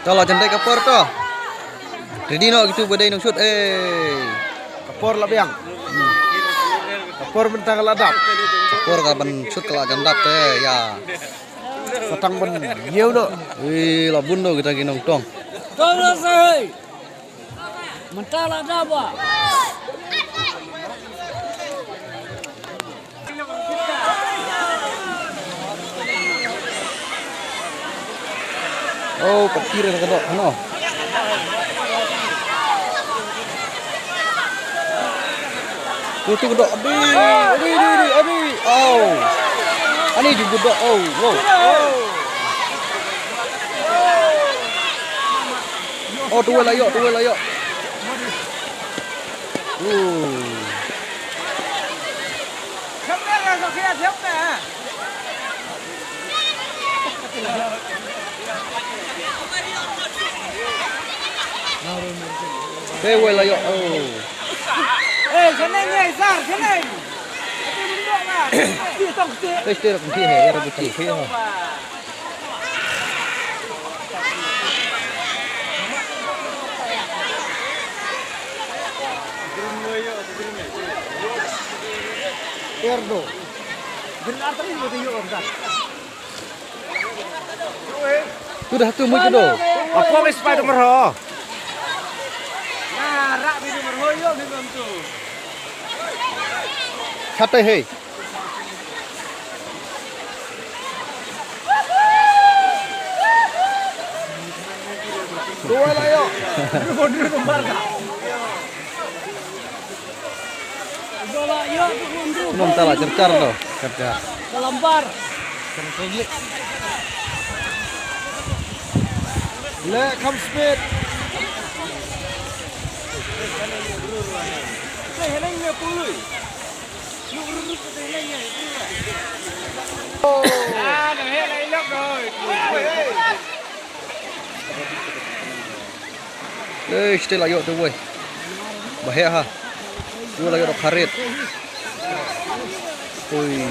Kalau jandai kapor to. Ready no gitu badai nang shoot Kapor lah biang. Kapor bentang ladap. kapor ka ban shoot kala jandap teh ya. Satang ben nhiều nữa. Wih labun do kita ginong tong. Tolong saya. Mentala ada apa? Oh kapir na kadok ano. Itu gedok adi. Oh. Ani juga gedok. Oh, wow. Oh, tuwe layo. Kamera so kia siapa? Tuwe layo. Oh. Senengnya Sar, seneng. Itu duduk lah. Dia tong dia. Este ra kunti he, ra buti he. Erdo. Benar tadi mau tinggal orang. Sudah tu mui kedo. Apa wis pada merho? Nah, rak video berhoyo di bantu. Chatai he. Tuwe lah yo. Dulu nomor ka. Bola yo tu Nom tala cercar do. Cercar. Kelembar. Le kam speed. Senengnya puluh. Lu urut senengnya. Oh. Ah, dah helai lok rồi. Este layo tu we. Bahaya ha. Tu layo do karet. Ui.